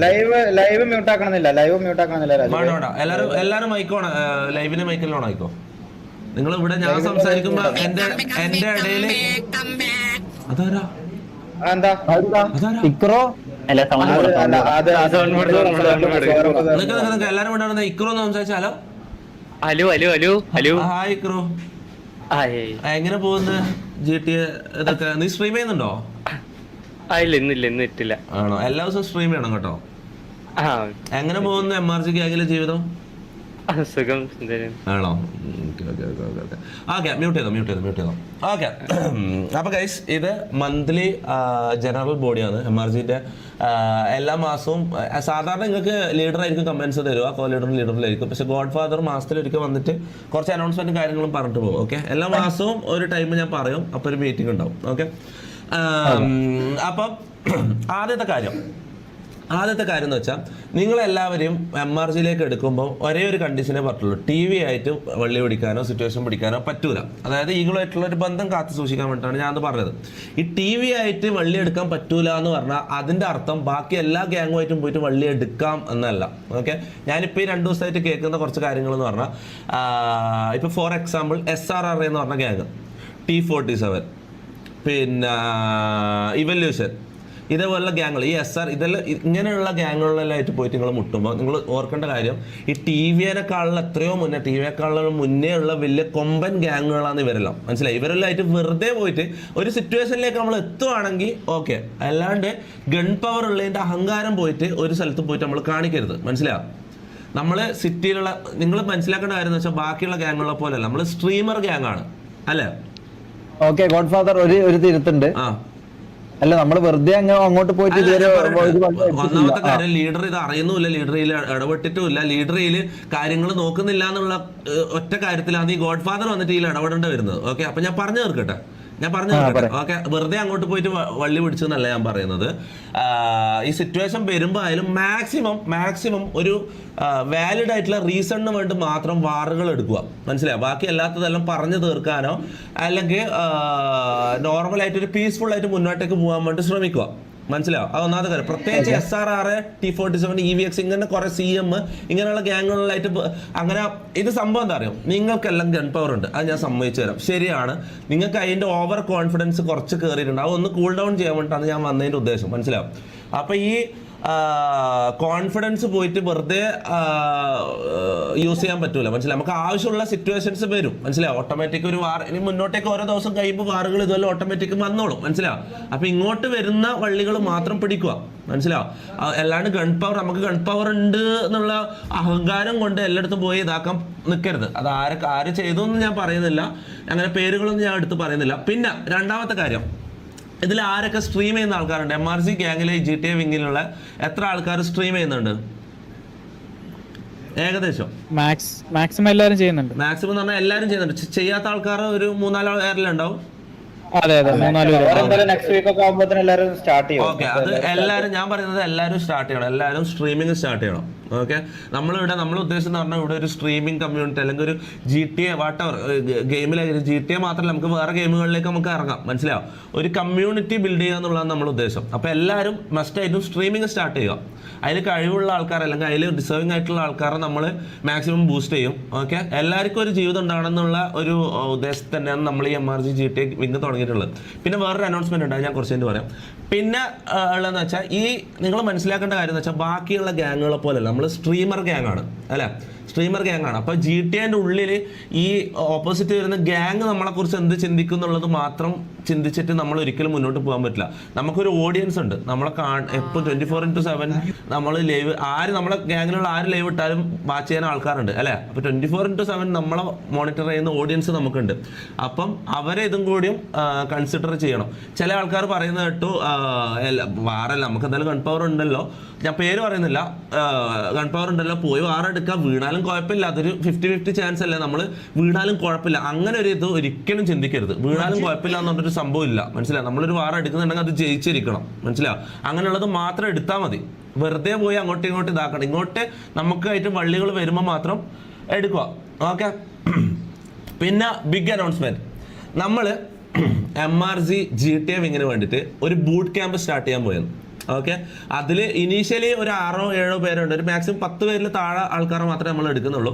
Live mute ആക്കണമെന്നില്ല. എല്ലാരും മൈക്കോണം. ലൈവിന് മൈക്കെല്ലാം ആയിക്കോ. നിങ്ങൾ ഇവിടെ ഞാൻ സംസാരിക്കുമ്പോ എന്റെ ഇടയില് അതാരാ എല്ലാരും വിടാണ്. ഇക്രോ എന്ന് സംസാരിച്ചാലോ? ഹായ് ഇക്രോ, എങ്ങനെ പോകുന്നു GTA ഇതൊക്കെ? നീ സ്ട്രീം ചെയ്യുന്നുണ്ടോ? ഇന്നില്ല. ആണോ? എല്ലാ ദിവസവും സ്ട്രീം ചെയ്യണം കേട്ടോ. എങ്ങനെ പോകുന്നു MRG ഗ്യാങ്ങിലെ ജീവിതം? സുഖം. ആണോ? ഓക്കെ, മ്യൂട്ട് ചെയ്തോ. ഓക്കെ, അപ്പൊ ഗൈസ്, ഇത് മന്ത്ലി ജനറൽ ബോഡിയാണ് MRGന്റെ. എല്ലാ മാസവും സാധാരണ നിങ്ങൾക്ക് ലീഡറായിരിക്കും കമന്റ്സ് തരുക, കോ ലീഡറിലായിരിക്കും. പക്ഷെ ഗോഡ് ഫാദർ മാസത്തിലൊരിക്കൽ വന്നിട്ട് കുറച്ച് അനൗൺസ്മെന്റും കാര്യങ്ങളും പറഞ്ഞിട്ട് പോകും. ഓക്കെ, എല്ലാ മാസവും ഒരു ടൈം ഞാൻ പറയും, അപ്പോൾ ഒരു മീറ്റിംഗ് ഉണ്ടാവും. ഓക്കെ, അപ്പം ആദ്യത്തെ കാര്യം എന്ന് വെച്ചാൽ, നിങ്ങളെല്ലാവരെയും MRGയിലേക്ക് എടുക്കുമ്പോൾ ഒരേ ഒരു കണ്ടീഷനേ പറ്റുള്ളൂ. TV ആയിട്ട് വള്ളി പിടിക്കാനോ സിറ്റുവേഷൻ പിടിക്കാനോ പറ്റൂല. അതായത് ഈകളുമായിട്ടുള്ള ഒരു ബന്ധം കാത്തു സൂക്ഷിക്കാൻ വേണ്ടിയിട്ടാണ് ഞാൻ അത് പറഞ്ഞത്. ഈ TV ആയിട്ട് വള്ളി എടുക്കാൻ പറ്റൂല എന്ന് പറഞ്ഞാൽ അതിൻ്റെ അർത്ഥം ബാക്കി എല്ലാ ഗ്യാങ്ങുമായിട്ടും പോയിട്ട് വള്ളി എടുക്കാം എന്നല്ല. ഓക്കെ, ഞാനിപ്പോൾ ഈ 2 ദിവസമായിട്ട് കേൾക്കുന്ന കുറച്ച് കാര്യങ്ങൾ എന്ന് പറഞ്ഞാൽ, ഇപ്പോൾ ഫോർ എക്സാമ്പിൾ SRR എന്ന് പറഞ്ഞ ഗ്യാങ്, T47, പിന്നെ ഇവല്യൂഷൻ, ഇതേപോലുള്ള ഗ്യാങ്ങുകൾ, ഈ SR, ഇതെല്ലാം ഇങ്ങനെയുള്ള ഗ്യാങ്ങുകളിലായിട്ട് പോയിട്ട് നിങ്ങൾ മുട്ടുമ്പോൾ നിങ്ങൾ ഓർക്കേണ്ട കാര്യം, ഈ TVയെക്കാളും എത്രയോ മുന്നേ, TVയെക്കാളും മുന്നേ ഉള്ള വലിയ കൊമ്പൻ ഗ്യാങ്ങുകളാണ് ഇവരെല്ലാം. മനസ്സിലായി? ഇവരെല്ലാമായിട്ട് വെറുതെ പോയിട്ട് ഒരു സിറ്റുവേഷനിലേക്ക് നമ്മൾ എത്തുവാണെങ്കിൽ ഓക്കെ, അല്ലാണ്ട് ഗൺ പവർ ഉള്ളതിൻ്റെ അഹങ്കാരം പോയിട്ട് ഒരു സ്ഥലത്ത് പോയിട്ട് നമ്മൾ കാണിക്കരുത്. മനസ്സിലാവും? നമ്മൾ സിറ്റിയിലുള്ള, നിങ്ങൾ മനസ്സിലാക്കേണ്ട കാര്യം എന്ന് വെച്ചാൽ, ബാക്കിയുള്ള ഗ്യാങ്ങുകളെ പോലെയല്ല, നമ്മൾ സ്ട്രീമർ ഗ്യാങ്ങാണ്, അല്ലേ? ഓക്കെ, ഗോഡ് ഫാദർ ഒരു തിരുത്തുണ്ട്. അല്ല, നമ്മൾ വെറുതെ അങ്ങോട്ട് പോയിട്ട് ഒന്നാമത്തെ കാര്യം, ലീഡർ ഇത് അറിയുന്നുമില്ല, ലീഡറിൽ ഇടപെട്ടിട്ടുമില്ല, ലീഡറിൽ കാര്യങ്ങൾ നോക്കുന്നില്ല എന്നുള്ള ഒറ്റ കാര്യത്തിലാണ് ഈ ഗോഡ് ഫാദർ വന്നിട്ട് ഇതിൽ ഇടപെടേണ്ടി വരുന്നത്. ഓക്കെ, അപ്പൊ ഞാൻ പറഞ്ഞു തീർക്കട്ടെ. ഓക്കെ, വെറുതെ അങ്ങോട്ട് പോയിട്ട് വള്ളി പിടിച്ചെന്നല്ല ഞാൻ പറയുന്നത്. ഈ സിറ്റുവേഷൻ വരുമ്പോൾ ആയാലും മാക്സിമം ഒരു വാലിഡ് ആയിട്ടുള്ള റീസണിന് വേണ്ടി മാത്രം വാറുകൾ എടുക്കുക. മനസ്സിലായോ? ബാക്കി അല്ലാത്തതെല്ലാം പറഞ്ഞു തീർക്കാനോ അല്ലെങ്കിൽ നോർമലായിട്ട് ഒരു പീസ്ഫുൾ ആയിട്ട് മുന്നോട്ടേക്ക് പോകാൻ വേണ്ടി ശ്രമിക്കുക. മനസ്സിലാവും? അത് ഒന്നാമത്തെ കാര്യം. പ്രത്യേകിച്ച് SRR, T47, EVX, ഇങ്ങനെ കുറെ CM ഇങ്ങനെയുള്ള ഗ്യാങ്ങുകളിലായിട്ട് അങ്ങനെ ഇത് സംഭവം എന്താ അറിയോ, നിങ്ങൾക്കെല്ലാം ഗൺ പവർ ഉണ്ട്, അത് ഞാൻ സമ്മതിച്ചു തരാം, ശരിയാണ്. നിങ്ങൾക്ക് അതിൻ്റെ ഓവർ കോൺഫിഡൻസ് കുറച്ച് കയറിയിട്ടുണ്ട്. അതൊന്ന് കൂൾ ഡൗൺ ചെയ്യാൻ വേണ്ടിയിട്ടാണ് ഞാൻ വന്നതിൻ്റെ ഉദ്ദേശം. മനസ്സിലാവും? അപ്പോൾ ഈ കോൺഫിഡൻസ് പോയിട്ട് വെറുതെ യൂസ് ചെയ്യാൻ പറ്റൂല. മനസ്സിലായി? നമുക്ക് ആവശ്യമുള്ള സിറ്റുവേഷൻസ് വരും. മനസ്സിലാവും? ഓട്ടോമാറ്റിക് ഒരു വാർ ഇനി മുന്നോട്ടേക്ക് ഓരോ ദിവസം കഴിയുമ്പോൾ വാറുകൾ ഇതുപോലെ ഓട്ടോമാറ്റിക് വന്നോളും. മനസ്സിലാവും? അപ്പൊ ഇങ്ങോട്ട് വരുന്ന വള്ളികൾ മാത്രം പിടിക്കുക. മനസ്സിലാവും? അല്ലാണ്ട് നമുക്ക് ഗൺ പവർ ഉണ്ട് എന്നുള്ള അഹങ്കാരം കൊണ്ട് എല്ലായിടത്തും പോയി ഇതാക്കാൻ നിൽക്കരുത്. അത് ആര് ചെയ്തു എന്ന് ഞാൻ പറയുന്നില്ല, അങ്ങനെ പേരുകളൊന്നും ഞാൻ എടുത്ത് പറയുന്നില്ല. പിന്നെ രണ്ടാമത്തെ കാര്യം, ഇതിൽ ആരൊക്കെ സ്ട്രീം ചെയ്യുന്ന ആൾക്കാരുണ്ട്? MRG ഗ്യാങ്ങിലെ GTA വിങ്ങിലുള്ള എത്ര ആൾക്കാർ സ്ട്രീം ചെയ്യുന്നുണ്ട്? ഏകദേശം മാക്സിമം എല്ലാവരും ചെയ്യുന്നുണ്ട്. മാക്സിമം എന്ന് പറഞ്ഞാൽ എല്ലാവരും ചെയ്യുന്നുണ്ട്. ചെയ്യാത്ത ആൾക്കാർ ഒരു 3-4 പേരിലുണ്ടാവും. അതെ, 3-4 ഓക്കെ, അത് എല്ലാവരും, ഞാൻ പറയുന്നത് എല്ലാവരും സ്റ്റാർട്ട് ചെയ്യണം, എല്ലാവരും സ്ട്രീമിംഗ് സ്റ്റാർട്ട് ചെയ്യണം. ഓക്കെ, നമ്മൾ ഉദ്ദേശിച്ചെന്ന് പറഞ്ഞാൽ ഇവിടെ ഒരു സ്ട്രീമിംഗ് കമ്മ്യൂണിറ്റി അല്ലെങ്കിൽ ഒരു GTA വാട്ടവർ ഗെയിമിലായാലും, GTA മാത്രമല്ല, നമുക്ക് വേറെ ഗെയിമുകളിലേക്ക് നമുക്ക് ഇറങ്ങാം. മനസ്സിലാവും? ഒരു കമ്മ്യൂണിറ്റി ബിൽഡ് ചെയ്യുക എന്നുള്ളതാണ് നമ്മുടെ ഉദ്ദേശം. അപ്പോൾ എല്ലാവരും മസ്റ്റായിട്ടും സ്ട്രീമിംഗ് സ്റ്റാർട്ട് ചെയ്യുക. അതിൽ കഴിവുള്ള ആൾക്കാർ അല്ലെങ്കിൽ അതിൽ ഡിസേർവിംഗ് ആയിട്ടുള്ള ആൾക്കാരെ നമ്മൾ മാക്സിമം ബൂസ്റ്റ് ചെയ്യും. ഓക്കെ, എല്ലാവർക്കും ഒരു ജീവിതം ഉണ്ടാവണം എന്നുള്ള ഒരു ഉദ്ദേശത്തിൽ തന്നെയാണ് നമ്മൾ ഈ MRG GTA വിങ് തുടങ്ങിയിട്ടുള്ളത്. പിന്നെ വേറൊരു അനൗൺസ്മെന്റ് ഉണ്ട്, ഞാൻ കുറച്ച് പറയാം. പിന്നെ ഉള്ളതെന്ന് വെച്ചാൽ, ഈ നിങ്ങൾ മനസ്സിലാക്കേണ്ട കാര്യം എന്ന് വെച്ചാൽ, ബാക്കിയുള്ള ഗ്യാങ്ങുകളെ പോലെയല്ല, നമ്മൾ സ്ട്രീമർ ഗ്യാങ്ങാണ്, അല്ലേ? സ്ട്രീമർ ഗ്യാങ്ങാണ്. അപ്പോൾ GTAൻ്റെ ഉള്ളിൽ ഈ ഓപ്പോസിറ്റ് വരുന്ന ഗ്യാങ് നമ്മളെക്കുറിച്ച് എന്ത് ചിന്തിക്കും എന്നുള്ളത് മാത്രം ചിന്തിച്ചിട്ട് നമ്മൾ ഒരിക്കലും മുന്നോട്ട് പോകാൻ പറ്റില്ല. നമുക്കൊരു ഓഡിയൻസ് ഉണ്ട്, നമ്മളെ എപ്പോൾ 24/7 നമ്മൾ ലൈവ്, നമ്മളെ ഗ്യാങ്ങിലുള്ള ആര് ലൈവ് ഇട്ടാലും വാച്ച് ചെയ്യാൻ ആൾക്കാരുണ്ട്, അല്ലേ? അപ്പോൾ 24/7 നമ്മളെ മോണിറ്റർ ചെയ്യുന്ന ഓഡിയൻസ് നമുക്കുണ്ട്. അപ്പം അവരെ ഇതും കൂടിയും കൺസിഡർ ചെയ്യണം. ചില ആൾക്കാർ പറയുന്നത് കേട്ടു, വാറല്ല, നമുക്ക് എന്തായാലും ഗൺ പവർ ഉണ്ടല്ലോ, ഞാൻ പേര് പറയുന്നില്ല, ഗൺ പവർ ഉണ്ടല്ലോ, പോയി വാറെടുക്കാം, വീണാലും കുഴപ്പമില്ല, അതൊരു 50-50 ചാൻസ് അല്ലേ, നമ്മൾ വീണാലും കുഴപ്പമില്ല. അങ്ങനെ ഒരു ഇത് ഒരിക്കലും ചിന്തിക്കരുത്. വീണാലും കുഴപ്പമില്ല എന്നുള്ളൊരു സംഭവം ഇല്ല. മനസ്സിലാവും? നമ്മളൊരു വാറ എടുക്കുന്നുണ്ടെങ്കിൽ അത് ജയിച്ചിരിക്കണം. മനസ്സിലാവും? അങ്ങനെയുള്ളത് മാത്രം എടുത്താൽ മതി. വെറുതെ പോയി അങ്ങോട്ടും ഇങ്ങോട്ടും ഇതാക്കണം. ഇങ്ങോട്ട് നമുക്കായിട്ട് വള്ളികൾ വരുമ്പോൾ മാത്രം എടുക്കുക. ഓക്കെ, പിന്നെ ബിഗ് അനൗൺസ്മെന്റ്, നമ്മൾ MRG GTA വിങ്ങിന് വേണ്ടിയിട്ട് ഒരു ബൂട്ട് ക്യാമ്പ് സ്റ്റാർട്ട് ചെയ്യാൻ പോയത്. ഓക്കെ. അതിൽ ഇനീഷ്യലി ഒരു 6-7 പേരുണ്ട്, ഒരു മാക്സിമം 10 പേരിൽ താഴെ ആൾക്കാരെ മാത്രമേ നമ്മൾ എടുക്കുന്നുള്ളൂ.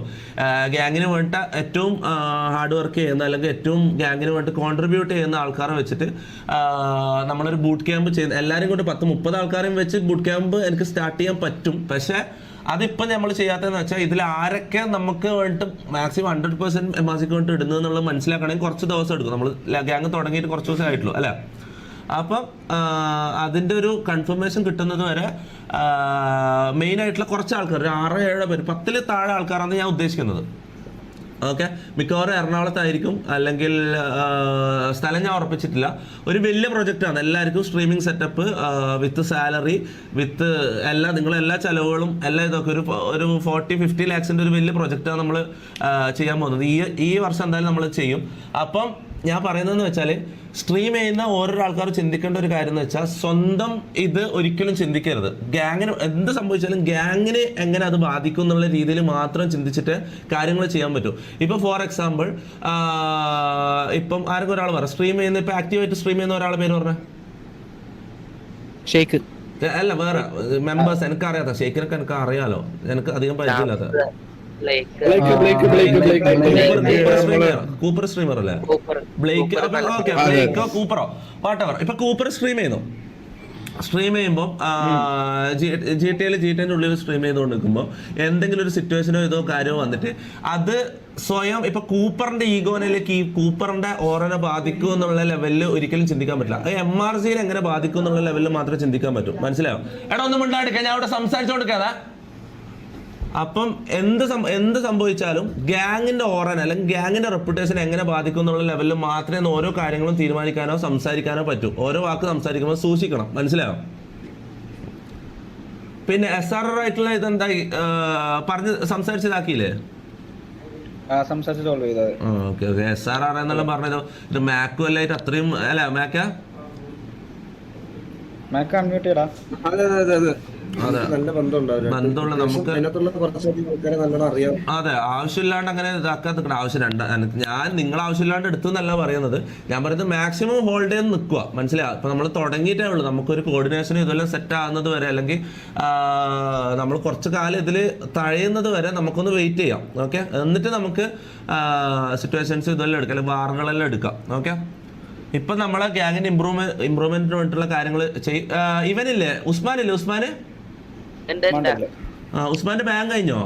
ഗ്യാങ്ങിന് വേണ്ട ഏറ്റവും ഹാർഡ് വർക്ക് ചെയ്യുന്ന അല്ലെങ്കിൽ ഏറ്റവും ഗ്യാങ്ങിന് വേണ്ടി കോൺട്രിബ്യൂട്ട് ചെയ്യുന്ന ആൾക്കാരെ വെച്ചിട്ട് നമ്മളൊരു ബൂട്ട് ക്യാമ്പ് ചെയ്യുന്ന എല്ലാവരും കൊണ്ട് 10-30 ആൾക്കാരെയും വെച്ച് ബൂട്ട് ക്യാമ്പ് എനിക്ക് സ്റ്റാർട്ട് ചെയ്യാൻ പറ്റും. പക്ഷേ അതിപ്പം നമ്മൾ ചെയ്യാത്തതെന്ന് വെച്ചാൽ ഇതിൽ ആരൊക്കെ നമുക്ക് വേണ്ടിയിട്ട് മാക്സിമം 100% MRCക്ക് വേണ്ടിയിട്ട് ഇടുന്നത് എന്നുള്ളത് മനസ്സിലാക്കണമെങ്കിൽ കുറച്ച് ദിവസം എടുക്കും. നമ്മൾ ഗ്യാങ് തുടങ്ങിയിട്ട് കുറച്ച് ദിവസം ആയിട്ടുള്ളൂ അല്ലേ. അപ്പം അതിൻ്റെ ഒരു കൺഫർമേഷൻ കിട്ടുന്നത് വരെ മെയിനായിട്ടുള്ള കുറച്ച് ആൾക്കാർ, ഒരു 6-7 പേര്, 10-ൽ താഴെ ആൾക്കാരാണ് ഞാൻ ഉദ്ദേശിക്കുന്നത്. ഓക്കെ. മിക്കവാറും എറണാകുളത്തായിരിക്കും, അല്ലെങ്കിൽ സ്ഥലം ഞാൻ ഉറപ്പിച്ചിട്ടില്ല. ഒരു വലിയ പ്രൊജക്റ്റാണ്, എല്ലാവർക്കും സ്ട്രീമിംഗ് സെറ്റപ്പ് വിത്ത് സാലറി വിത്ത് എല്ലാ നിങ്ങളെല്ലാ ചിലവുകളും എല്ലാം ഇതൊക്കെ ഒരു 40-50 ലാക്സിൻ്റെ ഒരു വലിയ പ്രൊജക്റ്റാണ് നമ്മൾ ചെയ്യാൻ പോകുന്നത്. ഈ വർഷം എന്തായാലും നമ്മൾ ചെയ്യും. അപ്പം ഞാൻ പറയുന്നതെന്ന് വെച്ചാൽ സ്ട്രീം ചെയ്യുന്ന ഓരോ ആൾക്കാർ ചിന്തിക്കേണ്ട ഒരു കാര്യം എന്ന് വെച്ചാൽ സ്വന്തം ഇത് ഒരിക്കലും ചിന്തിക്കരുത്. ഗ്യാങ്ങിന് എന്ത് സംഭവിച്ചാലും ഗ്യാങ്ങിനെ എങ്ങനെ അത് ബാധിക്കും എന്നുള്ള രീതിയിൽ മാത്രം ചിന്തിച്ചിട്ട് കാര്യങ്ങൾ ചെയ്യാൻ പറ്റും. ഇപ്പോൾ ഫോർ എക്സാമ്പിൾ ഇപ്പം ആരെങ്കിലും ഒരാൾ പറ സ്ട്രീം ചെയ്യുന്ന, ഇപ്പം ആക്റ്റീവായിട്ട് സ്ട്രീം ചെയ്യുന്ന ഒരാളെ പേര് പറഞ്ഞ ഷെയ്ക്ക് അല്ല, വേറെ മെമ്പേഴ്സ് എനിക്കറിയാത്ത. ഷെയ്ക്കിനൊക്കെ എനിക്ക് അറിയാലോ, എനിക്ക് അധികം പരിചയമില്ലാത്ത. കൂപ്പർ സ്ട്രീമർ അല്ലേ, ബ്ലേക്ക്. ഓക്കെ, ബ്ലേക്കോ കൂപ്പറോ വാട്ടെവർ. ഇപ്പൊ കൂപ്പർ സ്ട്രീം ചെയ്യുന്നു. സ്ട്രീം ചെയ്യുമ്പോൾ GTA ഉള്ളിൽ സ്ട്രീം ചെയ്തുകൊണ്ട് നിൽക്കുമ്പോൾ എന്തെങ്കിലും ഒരു സിറ്റുവേഷനോ ഇതോ കാര്യമോ വന്നിട്ട് അത് സ്വയം ഇപ്പൊ കൂപ്പറിന്റെ ഈഗോനിലേക്ക് ഈ കൂപ്പറിന്റെ ഓറനെ ബാധിക്കും എന്നുള്ള ലെവലിൽ ഒരിക്കലും ചിന്തിക്കാൻ പറ്റില്ല. അത് MRCയിൽ എങ്ങനെ ബാധിക്കും എന്നുള്ള ലെവലിൽ മാത്രമേ ചിന്തിക്കാൻ പറ്റൂ. മനസ്സിലായോ? എടാ ഒന്നും മിണ്ടാണ്ടിരിക്കാൻ, ഞാൻ അവിടെ സംസാരിച്ചോണ്ടിരിക്കാതെ. അപ്പം എന്ത് സംഭവിച്ചാലും ഗ്യാങ്ങിന്റെ ഓറൻ അല്ലെങ്കിൽ ഗ്യാങ്ങിന്റെ റെപ്യൂട്ടേഷൻ എങ്ങനെ ബാധിക്കും എന്നുള്ള ലെവലിൽ മാത്രമേ ഓരോ കാര്യങ്ങളും തീരുമാനിക്കാനോ സംസാരിക്കാനോ പറ്റൂ. ഓരോ വാക്ക് സംസാരിക്കുമ്പോൾ സൂക്ഷിക്കണം. മനസ്സിലായോ? പിന്നെ SRR ആയിട്ടുള്ള ഇതെന്തായി പറഞ്ഞ് സംസാരിച്ചതാക്കിയില്ലേ? ഓക്കെ. SRR എന്നെല്ലാം പറഞ്ഞത് ഇത് മാക്കു അല്ലായിട്ട് അത്രയും അല്ല മാക്ക ബന്ധമുള്ള നമുക്ക് അതെ ആവശ്യമില്ലാണ്ട് അങ്ങനെ ഇതാക്കാൻ നിൽക്കണം. ആവശ്യം ഞാൻ നിങ്ങൾ ആവശ്യമില്ലാണ്ട് എടുത്തു എന്നല്ല പറയുന്നത്. ഞാൻ പറയുന്നത് മാക്സിമം ഹോൾഡ് ചെയ്ത് നിൽക്കുക. മനസ്സിലാവും? ഇപ്പൊ നമ്മൾ തുടങ്ങിയിട്ടേ ഉള്ളൂ. നമുക്കൊരു കോർഡിനേഷൻ ഇതെല്ലാം സെറ്റ് ആകുന്നത് വരെ അല്ലെങ്കിൽ നമ്മൾ കുറച്ച് കാലം ഇതിൽ തഴയുന്നത് വരെ നമുക്കൊന്ന് വെയിറ്റ് ചെയ്യാം. ഓക്കെ. എന്നിട്ട് നമുക്ക് സിറ്റുവേഷൻസ് ഇതെല്ലാം എടുക്കാം, അല്ലെങ്കിൽ വാറുകളെല്ലാം എടുക്കാം. ഓക്കെ. ഇപ്പൊ നമ്മളെ ഗ്യാങ്ങിന്റെ ഇമ്പ്രൂവ്മെന്റിന് വേണ്ടിയിട്ടുള്ള കാര്യങ്ങൾ ഇവനില്ലേ, ഉസ്മാനില്ലേ? ഉസ്മാന്റെ ബാങ്ക് കഴിഞ്ഞോ?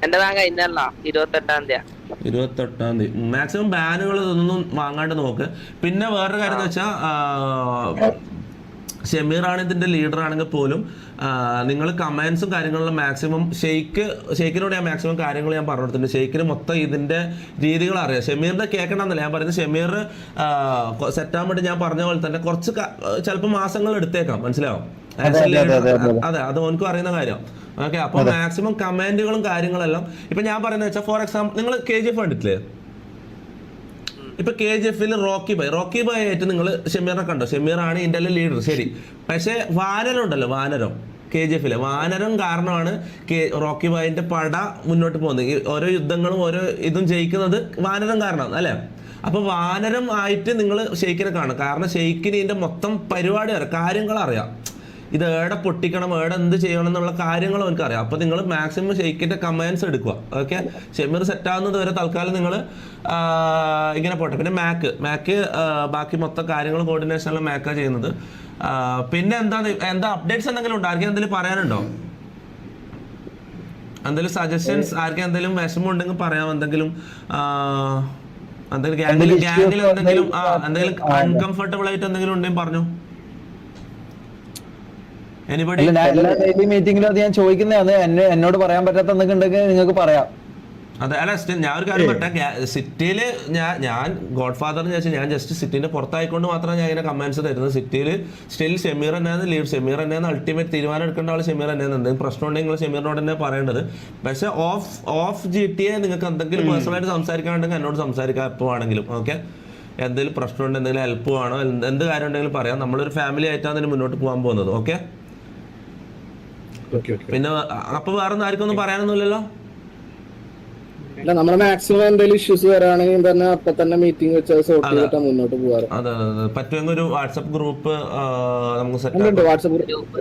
എന്റെ ബാങ്ക് കഴിഞ്ഞല്ല, 28-ാം തീയതി. മാക്സിമം ബാനുകൾ ഇതൊന്നും വാങ്ങാണ്ട് നോക്ക്. പിന്നെ വേറൊരു കാര്യം എന്ന് വെച്ചാൽ ഷമീറാണ് ഇതിന്റെ ലീഡർ ആണെങ്കിൽ പോലും നിങ്ങൾ കമന്റ്സും കാര്യങ്ങളിലും മാക്സിമം ഷെയ്ക്കിനോട് ഞാൻ മാക്സിമം കാര്യങ്ങൾ ഞാൻ പറഞ്ഞു കൊടുത്തിട്ടുണ്ട്. ഷെയ്ക്കിന് മൊത്തം ഇതിന്റെ രീതികൾ അറിയാം. ഷമീറിന്റെ കേൾക്കണമെന്നല്ല ഞാൻ പറയുന്നത്. ഷമീർ സെറ്റാൻ വേണ്ടി ഞാൻ പറഞ്ഞ പോലെ തന്നെ കുറച്ച് ചിലപ്പോൾ മാസങ്ങൾ എടുത്തേക്കാം. മനസ്സിലാവും? അതെ, അത് ഓനക്കും അറിയുന്ന കാര്യം. ഓക്കെ. അപ്പൊ മാക്സിമം കമന്റുകളും കാര്യങ്ങളെല്ലാം ഇപ്പൊ ഞാൻ പറയുന്നത് വെച്ചാൽ ഫോർ എക്സാമ്പിൾ നിങ്ങൾ KGF കണ്ടിട്ടില്ലേ? ഇപ്പൊ KGFൽ റോക്കി ബൈ ആയിട്ട് നിങ്ങൾ ഷമീറിനെ കണ്ടോ? ഷമീറാണ് ഇതിന്റെ ലീഡർ, ശരി. പക്ഷെ വാനരം ഉണ്ടല്ലോ, വാനരം KGFലെ വാനരം കാരണമാണ് റോക്കി ബൈന്റെ പട മുന്നോട്ട് പോകുന്നത്. ഓരോ യുദ്ധങ്ങളും ഓരോ ഇതും ജയിക്കുന്നത് വാനരം കാരണമാണ് അല്ലേ? അപ്പൊ വാനരം ആയിട്ട് നിങ്ങൾ ഷെയ്ക്കിനെ കാണും. കാരണം ഷെയ്ക്കിന് ഇതിന്റെ മൊത്തം പരിപാടി അറിയാം, കാര്യങ്ങൾ അറിയാം. ഇത് ഏടെ പൊട്ടിക്കണം, ഏടെ എന്ത് ചെയ്യണം എന്നുള്ള കാര്യങ്ങൾ അവർക്ക് അറിയാം. അപ്പോൾ നിങ്ങൾ മാക്സിമം ഷെയ്ക്കിന്റെ കമാൻഡ്സ് എടുക്കുക. ഓക്കെ. ഷമീർ സെറ്റാകുന്നത് വരെ തൽക്കാലം നിങ്ങൾ ഇങ്ങനെ പോട്ടെ. പിന്നെ മാക്ക് ബാക്കി മൊത്തം കാര്യങ്ങൾ കോർഡിനേഷനെല്ലാം മാക്കാണ് ചെയ്യുന്നത്. പിന്നെ എന്താ അപ്ഡേറ്റ്സ് എന്തെങ്കിലും ഉണ്ടോ? ആർക്കും എന്തെങ്കിലും പറയാനുണ്ടോ? എന്തെങ്കിലും സജഷൻസ്, ആർക്കും എന്തെങ്കിലും വിഷമം ഉണ്ടെങ്കിൽ പറയാം. എന്തെങ്കിലും ഗ്യാങ്ങിൽ എന്തെങ്കിലും അൺകംഫർട്ടബിൾ ആയിട്ട് എന്തെങ്കിലും ഉണ്ടെങ്കിൽ പറഞ്ഞു. മീറ്റിംഗിലും അത് ഞാൻ ചോദിക്കുന്നതാണ്. എന്നോട് പറയാൻ പറ്റാത്ത എന്തൊക്കെ ഉണ്ടെങ്കിൽ നിങ്ങൾക്ക് പറയാം. അതെ, അല്ല സ്റ്റിൽ ഞാൻ ഒരു കാര്യം പറ്റാ സിറ്റിയില് ഞാൻ ഗോഡ് ഫാദർ ഞാൻ ജസ്റ്റ് സിറ്റിന്റെ പുറത്തായിക്കൊണ്ട് മാത്രമാണ് ഞാൻ ഇങ്ങനെ കമന്റ്സ് തരുന്നത്. സിറ്റിയിൽ സ്റ്റിൽ ഷമീർ തന്നെയാണ് ലീഡ്, ഷമീർ തന്നെയാണ് അൾട്ടിമേറ്റ് തീരുമാനം എടുക്കേണ്ട ആൾ ഷമീർ തന്നെയാണ്. എന്തെങ്കിലും പ്രശ്നം ഉണ്ടെങ്കിൽ നിങ്ങൾ ഷമീറിനോട് തന്നെ പറയേണ്ടത്. പക്ഷെ ഓഫ് GTA നിങ്ങൾക്ക് എന്തെങ്കിലും പേഴ്സണലായിട്ട് സംസാരിക്കാനുണ്ടെങ്കിൽ എന്നോട് സംസാരിക്കാം എപ്പോൾ ആണെങ്കിലും. ഓക്കെ. എന്തെങ്കിലും പ്രശ്നമുണ്ട്, എന്തെങ്കിലും ഹെൽപ്പ് വേണോ, എന്ത് കാര്യം ഉണ്ടെങ്കിലും പറയാം. നമ്മളൊരു ഫാമിലി ആയിട്ടാണ് അതിന് മുന്നോട്ട് പോകാൻ പോകുന്നത്. ഓക്കെ. പിന്നെ അപ്പൊ വേറെ ഒന്നും ആർക്കൊന്നും പറയാനൊന്നുമില്ലല്ലോ? അല്ല നമ്മുടെ മാക്സിമം എന്തെങ്കിലും ഇഷ്യൂസ് വരാണെങ്കിൽ തന്നെ അപ്പൊ തന്നെ മീറ്റിംഗ് വെച്ച് സോർട്ട് ചെയ്തിട്ടാ മുന്നോട്ട് പോകാറ്. അതെ പറ്റുമെങ്കിൽ ഒരു വാട്സപ്പ് ഗ്രൂപ്പ് നമുക്ക് സെറ്റ് വാട്സപ്പ് ഗ്രൂപ്പ്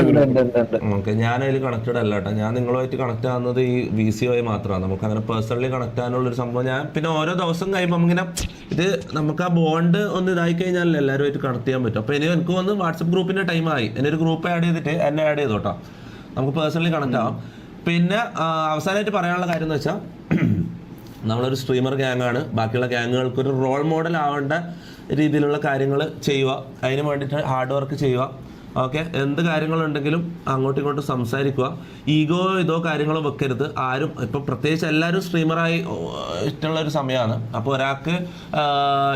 ഉണ്ട് ഓക്കെ. ഞാൻ അതിൽ കണക്റ്റഡ് അല്ല കേട്ടോ. ഞാൻ നിങ്ങളുമായിട്ട് കണക്ട് ആവുന്നത് ഈ VC വഴി മാത്രമാണ്. നമുക്ക് അങ്ങനെ പേഴ്സണലി കണക്ട് ആകാനുള്ളൊരു സംഭവം ഞാൻ പിന്നെ ഓരോ ദിവസം കഴിയുമ്പോൾ ഇങ്ങനെ ഇത് നമുക്ക് ആ ബോണ്ട് ഒന്ന് ഇതായി കഴിഞ്ഞാൽ എല്ലാവരുമായിട്ട് കണക്ട് ചെയ്യാൻ പറ്റും. അപ്പോൾ എനിക്ക് വന്ന് വാട്സപ്പ് ഗ്രൂപ്പിന്റെ ടൈമായി എന്നെ ഒരു ഗ്രൂപ്പ് ആഡ് ചെയ്തിട്ട് എന്നെ ആഡ് ചെയ്തോട്ടോ, നമുക്ക് പേഴ്സണലി കണക്ട് ആവാം. പിന്നെ അവസാനമായിട്ട് പറയാനുള്ള കാര്യം എന്ന് വെച്ചാൽ നമ്മളൊരു സ്ട്രീമർ ഗ്യാങ്ങാണ്. ബാക്കിയുള്ള ഗ്യാങ്ങുകൾക്കൊരു റോൾ മോഡൽ ആവേണ്ട രീതിയിലുള്ള കാര്യങ്ങൾ ചെയ്യുക, അതിന് വേണ്ടിയിട്ട് ഹാർഡ് വർക്ക് ചെയ്യുക. ഓക്കെ, എന്ത് കാര്യങ്ങളുണ്ടെങ്കിലും അങ്ങോട്ടും ഇങ്ങോട്ടും സംസാരിക്കുക. ഈഗോ ഇതോ കാര്യങ്ങളോ വെക്കരുത് ആരും. ഇപ്പം പ്രത്യേകിച്ച് എല്ലാവരും സ്ട്രീമറായി ഇഷ്ടമുള്ള ഒരു സമയമാണ്. അപ്പോൾ ഒരാൾക്ക്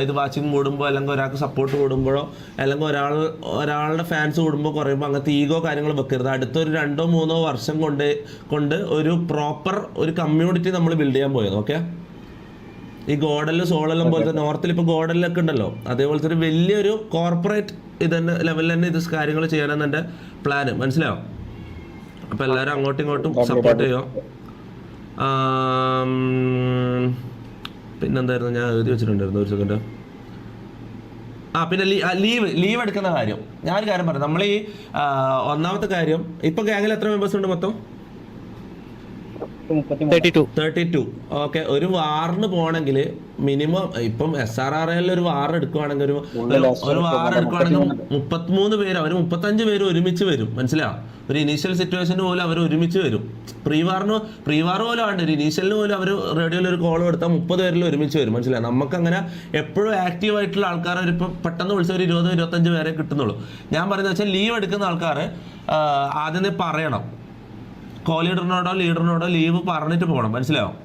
ഇത് വാച്ചിങ് കൂടുമ്പോൾ അല്ലെങ്കിൽ ഒരാൾക്ക് സപ്പോർട്ട് കൂടുമ്പോഴോ അല്ലെങ്കിൽ ഒരാളുടെ ഫാൻസ് കൂടുമ്പോൾ കുറയുമ്പോൾ അങ്ങനത്തെ ഈഗോ കാര്യങ്ങൾ വെക്കരുത്. അടുത്തൊരു 2-3 വർഷം കൊണ്ട് ഒരു പ്രോപ്പർ ഒരു കമ്മ്യൂണിറ്റി നമ്മൾ ബിൽഡ് ചെയ്യാൻ പോയത്. ഓക്കെ, ഈ ഗോഡലും സോളെല്ലാം പോലത്തെ നോർത്തിൽ ഇപ്പോൾ ഗോഡലിലൊക്കെ ഉണ്ടല്ലോ, അതേപോലത്തെ ഒരു വലിയൊരു കോർപ്പറേറ്റ് ഇതന്നെ ലെവലിൽ തന്നെ ഇത് കാര്യങ്ങൾ ചെയ്യാനാണ് എൻ്റെ പ്ലാന്. മനസ്സിലാവും? അപ്പോൾ എല്ലാവരും അങ്ങോട്ടും ഇങ്ങോട്ടും സപ്പോർട്ട് ചെയ്യുക. പിന്നെന്തായിരുന്നു ഞാൻ എഴുതി വെച്ചിട്ടുണ്ടായിരുന്നു ഒരു സെക്കൻഡ്. പിന്നെ ലീവ് എടുക്കുന്ന കാര്യം ഞാനൊരു കാര്യം പറയാം. നമ്മൾ ഈ ഒന്നാമത്തെ കാര്യം, ഇപ്പോൾ ഗ്യാങ്ങിൽ എത്ര മെമ്പേഴ്സ് ഉണ്ട് മൊത്തം? 32. ഓക്കെ, ഒരു വാറിന് പോകണമെങ്കിൽ മിനിമം ഇപ്പം SRRL ഒരു വാർ എടുക്കുവാണെങ്കിൽ ഒരു വാർ എടുക്കുവാണെങ്കിൽ 33 പേര്, അവർ 35 പേര് ഒരുമിച്ച് വരും. മനസ്സിലാവും? ഒരു ഇനീഷ്യൽ സിറ്റുവേഷന് പോലും അവർ ഒരുമിച്ച് വരും. പ്രീ വാർ പോലും ആണ്, ഒരു ഇനീഷ്യലിന് പോലും അവർ റേഡിയോയിൽ ഒരു കോൾ കൊടുത്താൽ 30 പേരിൽ ഒരുമിച്ച് വരും. മനസ്സിലാവും? നമുക്കങ്ങനെ എപ്പോഴും ആക്റ്റീവ് ആയിട്ടുള്ള ആൾക്കാർ ഇപ്പം പെട്ടെന്ന് വിളിച്ച ഒരു 20-25 പേരെ കിട്ടുന്നുള്ളൂ. ഞാൻ പറയുന്നത് വെച്ചാൽ ലീവ് എടുക്കുന്ന ആൾക്കാർ ആദ്യമേ പറയണം, കോ ലീഡറിനോടോ ലീവ് പറഞ്ഞിട്ട് പോകണം. മനസ്സിലാവും?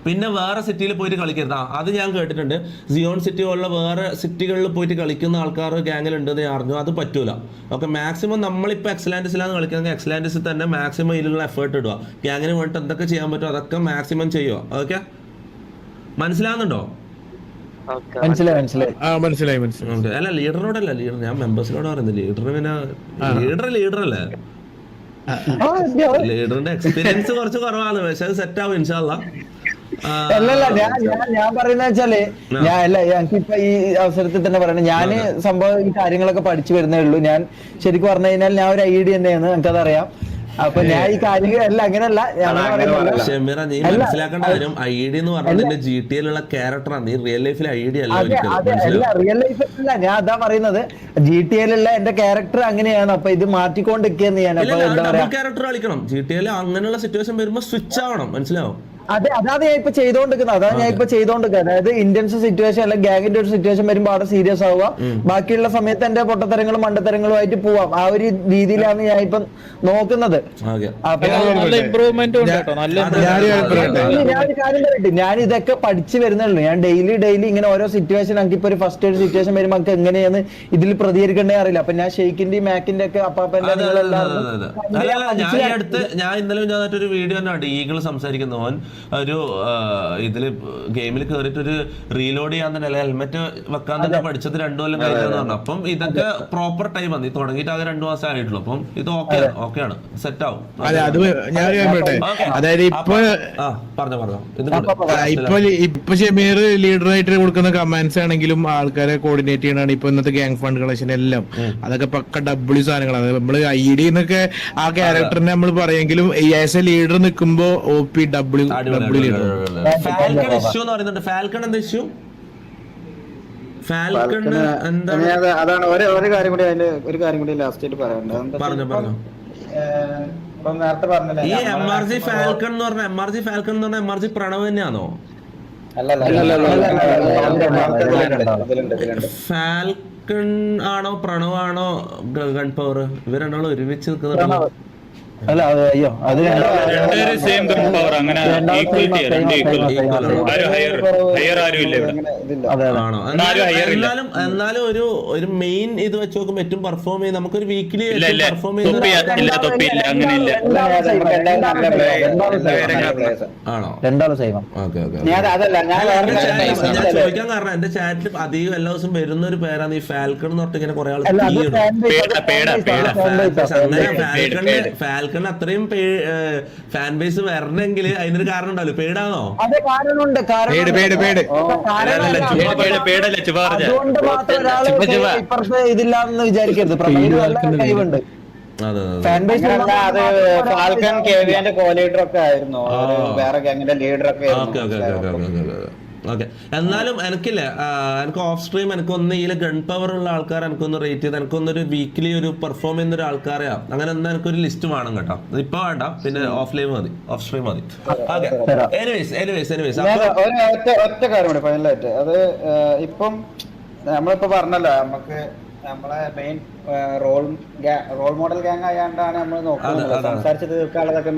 പിന്നെ വേറെ സിറ്റിയിൽ പോയിട്ട് കളിക്കരുത്. അത് ഞാൻ കേട്ടിട്ടുണ്ട്, സിയോൺ സിറ്റി പോലുള്ള വേറെ സിറ്റികളിൽ പോയിട്ട് കളിക്കുന്ന ആൾക്കാർ ഗ്യാങ്ങിലുണ്ടെന്ന് ഞാൻ അറിഞ്ഞു. അത് പറ്റൂല. ഓക്കെ, മാക്സിമം നമ്മളിപ്പോൾ എക്സലാൻഡിസിലാണ് കളിക്കുന്നത്, എക്സലാൻഡിസിൽ തന്നെ മാക്സിമം ഇതിലുള്ള എഫേർട്ട് ഇടുക. ഗ്യാങ്ങിന് വേണ്ടിയിട്ട് എന്തൊക്കെ ചെയ്യാൻ പറ്റുമോ അതൊക്കെ മാക്സിമം ചെയ്യുക. ഓക്കെ, മനസ്സിലാവുന്നുണ്ടോ? മനസ്സിലായി. അല്ല, ലീഡറിനോടല്ല, ഞാൻ മെമ്പേഴ്സിനോട് പറയുന്നത്. ലീഡറല്ലേ ലീഡറിന്റെ എക്സ്പീരിയൻസ് കുറച്ച് കുറവാണ്, പക്ഷെ അത് സെറ്റ് ആവും ഇൻഷാല്ലാ. അല്ലല്ല, ഞാൻ പറയുന്ന വെച്ചാല് ഞങ്ങൾക്കിപ്പൊ ഈ അവസരത്തിൽ തന്നെ പറയണേ, ഞാന് സംഭവം ഈ കാര്യങ്ങളൊക്കെ പഠിച്ചു വരുന്നേ ഉള്ളൂ. ഞാൻ ശരിക്കും പറഞ്ഞു കഴിഞ്ഞാൽ ഞാൻ ഒരു ID തന്നെയാണ്, എനിക്കതറിയാം. അപ്പൊ ഞാൻ ഈ കാര്യങ്ങളല്ല അങ്ങനെയല്ല. ഷെമീറ, നീ മനസ്സിലാക്കേണ്ട കാര്യം ID എന്ന് പറഞ്ഞാൽ GTA ലുള്ള ക്യാരക്ടറാണ്. നീ റിയൽ ലൈഫിൽ ID അല്ല. റിയൽ ലൈഫിലല്ല, ഞാൻ അതാ പറയുന്നത്. GTA ലുള്ള എന്റെ ക്യാരക്ടർ അങ്ങനെയാണ്. അപ്പൊ ഇത് മാറ്റിക്കൊണ്ടിരിക്കുകയെന്ന് ഞാൻ ക്യാരക്ടർ കളിക്കണം. GTA അങ്ങനെയുള്ള സിറ്റുവേഷൻ വരുമ്പോ സ്വിച്ച് ആവണം. മനസ്സിലാവും? അതാണ് ഞാൻ ഇപ്പൊ ചെയ്തോണ്ടിരിക്കുന്നത്. അതായത് ഇന്ത്യൻസ് സിറ്റുവേഷൻ അല്ലെങ്കിൽ ഗ്യാങ്ങിന്റെ ഒരു സിറ്റുവേഷൻ വരുമ്പോ അവിടെ സീരിയസ് ആവുക, ബാക്കിയുള്ള സമയത്ത് എന്റെ പൊട്ടത്തരങ്ങളും മണ്ടത്തരങ്ങളുമായിട്ട് പോവാം. ആ ഒരു രീതിയിലാണ് ഞാൻ ഇപ്പൊ നോക്കുന്നത്. ഞാനൊരു കാര്യം പറയട്ടെ, ഞാൻ ഇതൊക്കെ പഠിച്ചു വരുന്നുള്ളൂ. ഞാൻ ഡെയിലി ഇങ്ങനെ ഓരോ സിറ്റുവേഷൻ, നമുക്കിപ്പോ ഒരു ഫസ്റ്റ് ഒരു സിറ്റുവേഷൻ വരുമ്പോൾ നമുക്ക് എങ്ങനെയാണ് ഇതിൽ പ്രതികരിക്കേണ്ടേ അറിയില്ല. അപ്പൊ ഞാൻ ഷെയ്ക്കിന്റെയും മാക്കിന്റെ ഒക്കെ അപ്പാപ്പന്റെ ഞാൻ ഇന്നലെ ഒരു വീഡിയോ കണ്ടു. ഈഗിൾ സംസാരിക്കുന്നവൻ ഒരു ഇതില് ഗെയിമിൽ കയറിയിട്ട് ഒരു റീലോഡ് ചെയ്യാൻ തന്നെ, അല്ലെങ്കിൽ ഹെൽമെറ്റ് വെക്കാൻ തന്നെ പഠിച്ചത് 2 കൊല്ലം കഴിഞ്ഞെന്ന് പറഞ്ഞു. അപ്പം ഇതൊക്കെ പ്രോപ്പർ ടൈം ആണ്. തുടങ്ങിയിട്ട് ആകെ 2 മാസം ആയിട്ടുള്ളൂ. അപ്പം ഇത് ഓക്കെയാണ്, സെറ്റ് ആവും. അതായത് ഇപ്പൊ ഷമീർ ലീഡറായിട്ട് കൊടുക്കുന്ന കമാൻഡ്സ് ആണെങ്കിലും ആൾക്കാരെ കോർഡിനേറ്റ് ചെയ്യണതാണ് ഇപ്പൊ ഇന്നത്തെ ഗ്യാങ് ഫണ്ട് കളക്ഷൻ എല്ലാം. അതൊക്കെ പക്ക ഡബ്ല്യൂ സാധനങ്ങളാണ്. നമ്മള് ID എന്നൊക്കെ ആ ക്യാരക്ടറിനെ നമ്മൾ പറയുമെങ്കിലും ആസ് എ ലീഡർ നിൽക്കുമ്പോ OP W അതാണ് ഒരു കാര്യം കൂടി ലാസ്റ്റ് ആയിട്ട് പറയാനുണ്ട്. നേരത്തെ പറഞ്ഞില്ല, ഈ MRG ഫാൽക്കൺ എന്ന് പറഞ്ഞ MRG പ്രണവ് തന്നെയാണോ? ഫാൽക്കൺ ആണോ പ്രണവാണോ ഗൺ പവർ? ഇവർ രണ്ടാളും ഒരുമിച്ച് നിൽക്കുന്നുണ്ടല്ലോ. അല്ല അയ്യോ, അത് എന്നാലും ഒരു മെയിൻ ഇത് വെച്ച് നോക്കുമ്പോ ഏറ്റവും പെർഫോം ചെയ്ത് നമുക്കൊരു വീക്കിലി പെർഫോം ചെയ്യുന്ന ആണോ? ഞാൻ ചോദിക്കാൻ കാരണം എന്റെ ചാറ്റിൽ അധികം എല്ലാ ദിവസവും വരുന്ന ഒരു പേരാണ് ഈ ഫാൽക്കൺ എന്ന് പറഞ്ഞിട്ട് ഇങ്ങനെ കുറെ ആൾ. ഫാൽക്കൺ ഫാൽക്കണിന് അത്രയും ഫാൻ ബേസ് വരണമെങ്കിൽ അതിനൊരു കാരണം ഉണ്ടാവില്ല. പേടാണോ? അതെ, കാരണമുണ്ട്. അതുകൊണ്ട് മാത്രം ഒരാള് ഇപ്പുറത്ത് ഇതില്ലാന്ന് വിചാരിക്കരുത്. പ്രമേയം നല്ല കഴിവുണ്ട്. ഫാൻ ബേസ് അത് ഫാൽക്കൺ KVN കോ-ലീഡർ ഒക്കെ ആയിരുന്നു, വേറെ ഗ്യാങ്ങിന്റെ ലീഡർ ഒക്കെ ഓക്കെ. എന്നാലും എനിക്കില്ല, എനിക്ക് ഓഫ് സ്ട്രീം എനിക്കൊന്ന് ഇതിൽ ഗൺ പവർ ഉള്ള ആൾക്കാർ എനിക്കൊന്ന് റേറ്റ് ചെയ്ത് എനിക്കൊന്നൊരു വീക്കിലി ഒരു പെർഫോം ചെയ്യുന്ന ഒരു ആൾക്കാരെയാ അങ്ങനെ ഒന്നും എനിക്കൊരു ലിസ്റ്റ് വേണം കേട്ടോ. ഇപ്പൊ വേണ്ട, പിന്നെ ഓഫ് ലൈവ് മതി, ഓഫ് സ്ട്രീം മതി. ഓക്കെ, എനിവേസ് ഒറ്റ കാര്യം കൂടി ഫൈനലായിട്ട്. അത് ഇപ്പം നമ്മളിപ്പോ പറഞ്ഞല്ലോ, നമുക്ക് നമ്മളെ മെയിൻ റോൾ മോഡൽ ഗ്യാങ് ആയാണ്ടാണ് നമ്മൾ നോക്കുന്നത്. സംസാരിച്ച് തീർക്കാനുള്ളതൊക്കെ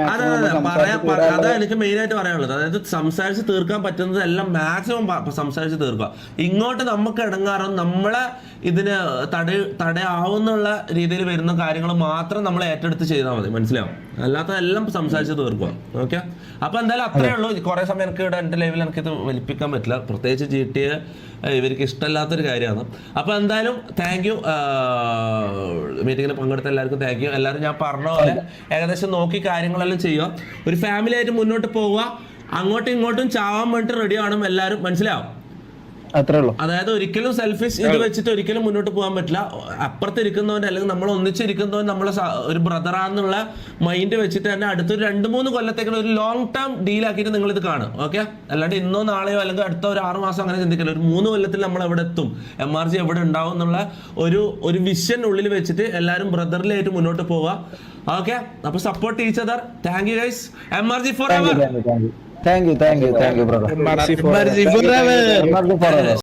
അതാ എനിക്ക് മെയിൻ ആയിട്ട് പറയാനുള്ളത്. അതായത് സംസാരിച്ച് തീർക്കാൻ പറ്റുന്നതെല്ലാം മാക്സിമം സംസാരിച്ച് തീർക്കുക. ഇങ്ങോട്ട് നമുക്ക് ഇടങ്ങാറും നമ്മളെ ഇതിന് തടയാവുന്നുള്ള രീതിയിൽ വരുന്ന കാര്യങ്ങൾ മാത്രം നമ്മൾ ഏറ്റെടുത്ത് ചെയ്താൽ മതി, മനസ്സിലാവും. അല്ലാത്തതെല്ലാം സംസാരിച്ച് തീർക്കുക. ഓക്കെ, അപ്പൊ എന്തായാലും അത്രേ ഉള്ളൂ. കുറെ സമയം എനിക്ക് ഇവിടെ എന്റെ ലൈവിൽ എനിക്കിത് വലിപ്പിക്കാൻ പറ്റില്ല, പ്രത്യേകിച്ച് GTA ഇവർക്ക് ഇഷ്ടമല്ലാത്തൊരു കാര്യമാണ്. അപ്പൊ എന്തായാലും താങ്ക് യു, മീറ്റിങ്ങിൽ പങ്കെടുത്ത എല്ലാവർക്കും താങ്ക് യു. എല്ലാവരും ഞാൻ പറഞ്ഞ പോലെ ഏകദേശം നോക്കി കാര്യങ്ങളെല്ലാം ചെയ്യുക, ഒരു ഫാമിലി ആയിട്ട് മുന്നോട്ട് പോവുക. അങ്ങോട്ടും ഇങ്ങോട്ടും ചാവാൻ വേണ്ടിട്ട് റെഡി ആവണം എല്ലാവരും, മനസ്സിലാവും. അത്രേ ഉള്ളൂ. അതായത് ഒരിക്കലും സെൽഫിഷ് ഇത് വെച്ചിട്ട് ഒരിക്കലും മുന്നോട്ട് പോകാൻ പറ്റില്ല. അപ്പുറത്തിരിക്കുന്നവൻ അല്ലെങ്കിൽ നമ്മൾ ഒന്നിച്ചിരിക്കുന്നവൻ നമ്മളെ ഒരു ബ്രദറാന്നുള്ള മൈൻഡ് വെച്ചിട്ട് തന്നെ അടുത്തൊരു 2-3 കൊല്ലത്തേക്കുള്ള ഒരു ലോങ് ടേം ഡീലാക്കിയിട്ട് നിങ്ങൾ ഇത് കാണും. ഓക്കെ, അല്ലാണ്ട് ഇന്നോ നാളെയോ അല്ലെങ്കിൽ അടുത്ത ഒരു 6 മാസം അങ്ങനെ ചിന്തിക്കില്ല. ഒരു 3 കൊല്ലത്തിൽ നമ്മൾ എവിടെ എത്തും, MRG എവിടെ ഉണ്ടാവും എന്നുള്ള ഒരു വിഷൻ ഉള്ളിൽ വെച്ചിട്ട് എല്ലാവരും ബ്രദറിലായിട്ട് മുന്നോട്ട് പോവുക. ഓക്കെ, അപ്പൊ support each other. Thank you guys. MRG for ever. Thank you brother. MRG forever.